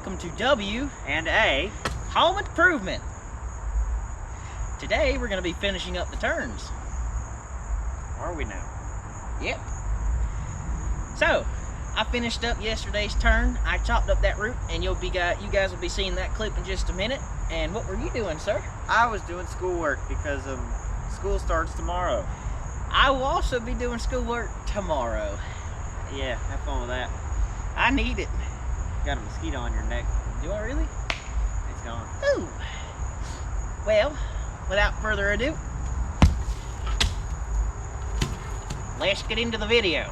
welcome to W and A Home Improvement. Today we're going to be finishing up the turns. Are we now? Yep. So, I finished up yesterday's turn. I chopped up that root, and you guys will be seeing that clip in just a minute. And what were you doing, sir? I was doing schoolwork because school starts tomorrow. I will also be doing schoolwork tomorrow. Yeah, have fun with that. I need it. Got a mosquito on your neck. Do I really? It's gone. Ooh. Well, without further ado, let's get into the video.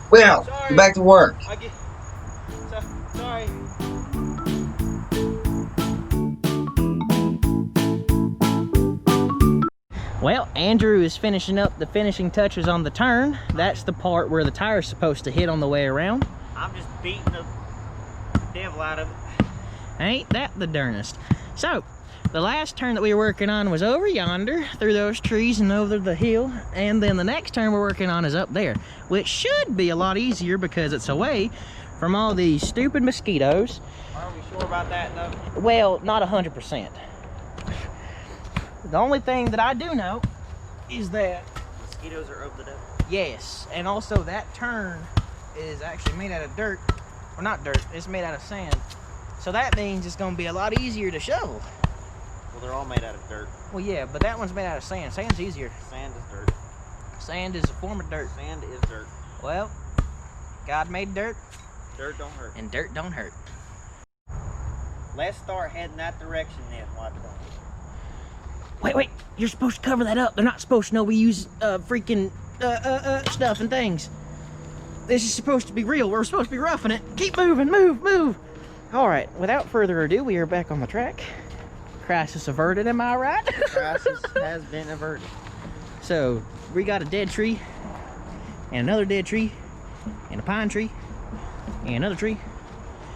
Will, Sorry. get back to work. Sorry. Well, Andrew is finishing up the finishing touches on the turn. That's the part where the tire's supposed to hit on the way around. I'm just beating the devil out of it. Ain't that the darnest? So, the last turn that we were working on was over yonder, through those trees and over the hill, and then the next turn we're working on is up there, which should be a lot easier because it's away from all these stupid mosquitoes. Are we sure about that, though? Well, not 100%. The only thing that I do know is that Mosquitoes are of the devil. yes, and also that turn is actually made out of dirt, or not dirt, it's made out of sand. So that means it's going to be a lot easier to shovel. Well, they're all made out of dirt. Well, yeah, but that one's made out of sand. Sand's easier. Sand is dirt. Sand is a form of dirt. Sand is dirt. Well, God made dirt, Dirt don't hurt. and dirt don't hurt. Let's start heading that direction then. Why don't we? Wait, you're supposed to cover that up. They're not supposed to know we use freaking stuff and things. This is supposed to be real. We're supposed to be roughing it. Keep moving, move. All right, without further ado, we are back on the track. Crisis averted, am I right? Crisis has been averted. So, we got a dead tree, and another dead tree, and a pine tree, and another tree.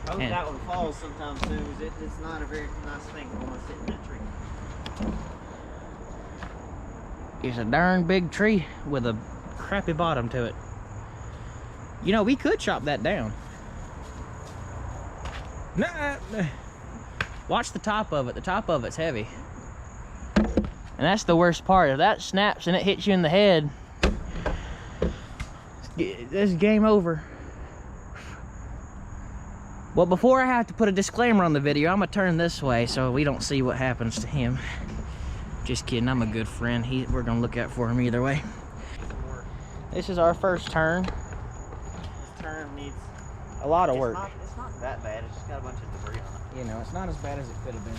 I hope And- that one falls sometime soon. It's not a very nice thing to want to sit in that tree. It's a darn big tree with a crappy bottom to it. You know, we could chop that down. Nah. Watch the top of it. The top of it's heavy. And that's the worst part. If that snaps and it hits you in the head, this is game over. Well, before I have to put a disclaimer on the video, I'm gonna turn this way so we don't see what happens to him. Just kidding, I'm a good friend. We're gonna look out for him either way. This is our first turn. This turn needs A lot of work. It's not that bad. It's just got a bunch of debris on it. You know, it's not as bad as it could have been.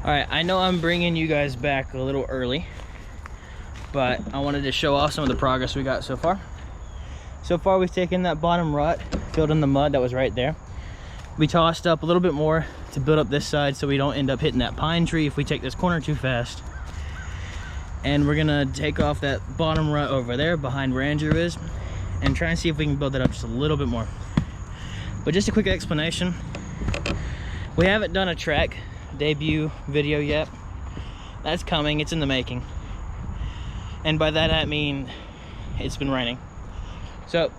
Alright, I know I'm bringing you guys back a little early, but I wanted to show off some of the progress we got so far. So far we've taken that bottom rut, filled in the mud that was right there. We tossed up a little bit more to build up this side so we don't end up hitting that pine tree if we take this corner too fast. And we're gonna take off that bottom rut over there behind where Andrew is and try and see if we can build it up just a little bit more. But just a quick explanation. We haven't done a track debut video yet. That's coming, it's in the making. And by that I mean it's been raining. So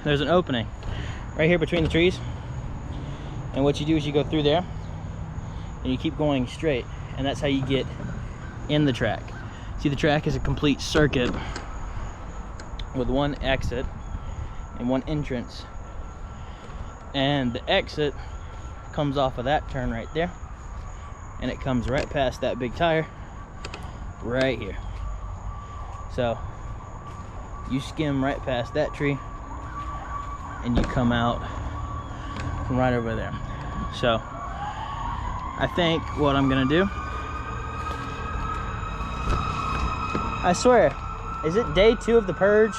there's an opening right here between the trees, and what you do is you go through there and you keep going straight, and that's how you get in the track. See, the track is a complete circuit with one exit and one entrance, and the exit comes off of that turn right there, and it comes right past that big tire right here. So you skim right past that tree and you come out from right over there. So I think what I'm gonna do, I swear, is it day 2 of the purge?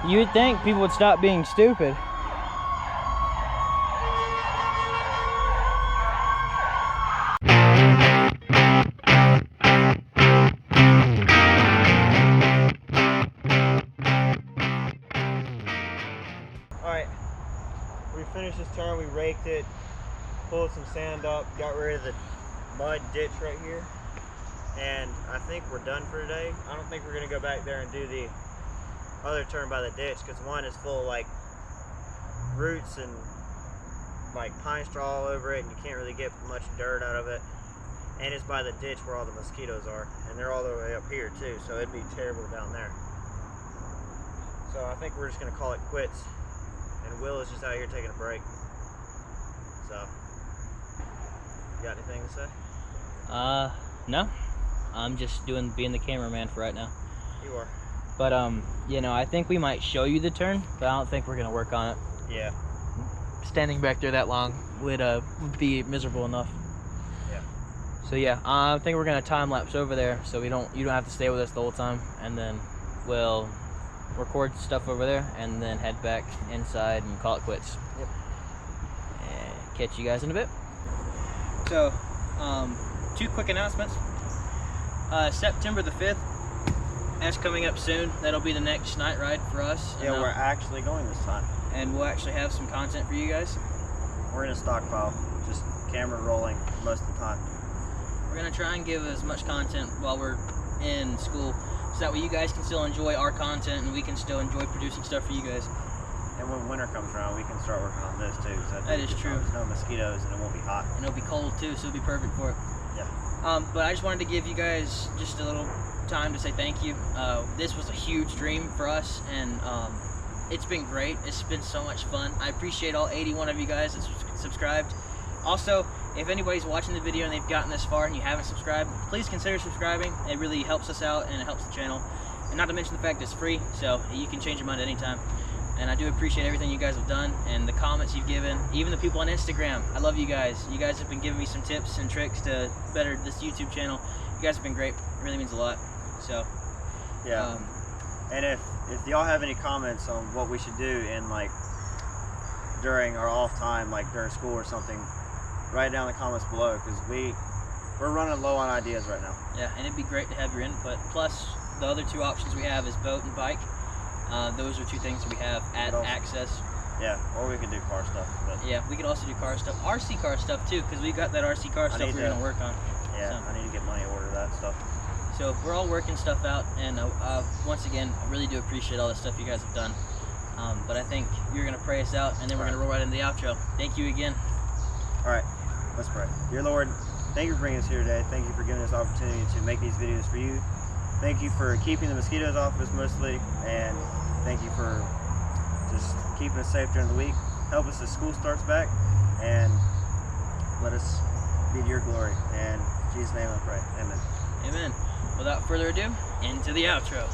You would think people would stop being stupid. Alright, we finished this turn, we raked it, pulled some sand up, got rid of the mud ditch right here, and I think we're done for today. I don't think we're going to go back there and do the other turn by the ditch, because one is full of like roots and like pine straw all over it, and you can't really get much dirt out of it, and it's by the ditch where all the mosquitoes are, and they're all the way up here too, so it'd be terrible down there. So I think we're just going to call it quits, and Will is just out here taking a break. So, you got anything to say? No, I'm just being the cameraman for right now. You are. But you know, I think we might show you the turn, but I don't think we're gonna work on it. Yeah. Standing back there that long would be miserable enough. Yeah. So yeah, I think we're gonna time lapse over there, so you don't have to stay with us the whole time, and then we'll record stuff over there, and then head back inside and call it quits. Yep. And catch you guys in a bit. So, 2 quick announcements. September the 5th. That's coming up soon. That'll be the next night ride for us. Yeah, we're actually going this time. And we'll actually have some content for you guys. We're in a stockpile, just camera rolling most of the time. We're gonna try and give as much content while we're in school, so that way you guys can still enjoy our content and we can still enjoy producing stuff for you guys. And when winter comes around, we can start working on this too. So that is true. There's no mosquitoes and it won't be hot. And it'll be cold too, so it'll be perfect for it. Yeah. But I just wanted to give you guys just a little time to say thank you. This was a huge dream for us, and it's been great. It's been so much fun. I appreciate all 81 of you guys that subscribed. Also, if anybody's watching the video and they've gotten this far and you haven't subscribed, please consider subscribing. It really helps us out and it helps the channel. And not to mention the fact it's free, so you can change your mind anytime. And I do appreciate everything you guys have done and the comments you've given, even the people on Instagram. I love you guys. You guys have been giving me some tips and tricks to better this YouTube channel. You guys have been great. It really means a lot. So yeah. And if y'all have any comments on what we should do in like during our off time, like during school or something, write down in the comments below, because we're running low on ideas right now. Yeah, and it'd be great to have your input. Plus, the other 2 options we have is boat and bike. Those are 2 things that we have at Access. Yeah, or we could do car stuff. But yeah, we could also do car stuff, RC car stuff too, because we got that RC car stuff we're gonna work on. Yeah, so I need to get money to order that stuff. So we're all working stuff out, and once again, I really do appreciate all the stuff you guys have done. But I think you're gonna pray us out, and then we're gonna roll right into the outro. Thank you again. All right, let's pray. Dear Lord, thank you for bringing us here today. Thank you for giving us the opportunity to make these videos for you. Thank you for keeping the mosquitoes off us mostly, and thank you for just keeping us safe during the week. Help us as school starts back, and let us be to your glory. And in Jesus' name I pray. Amen. Amen. Without further ado, into the outro.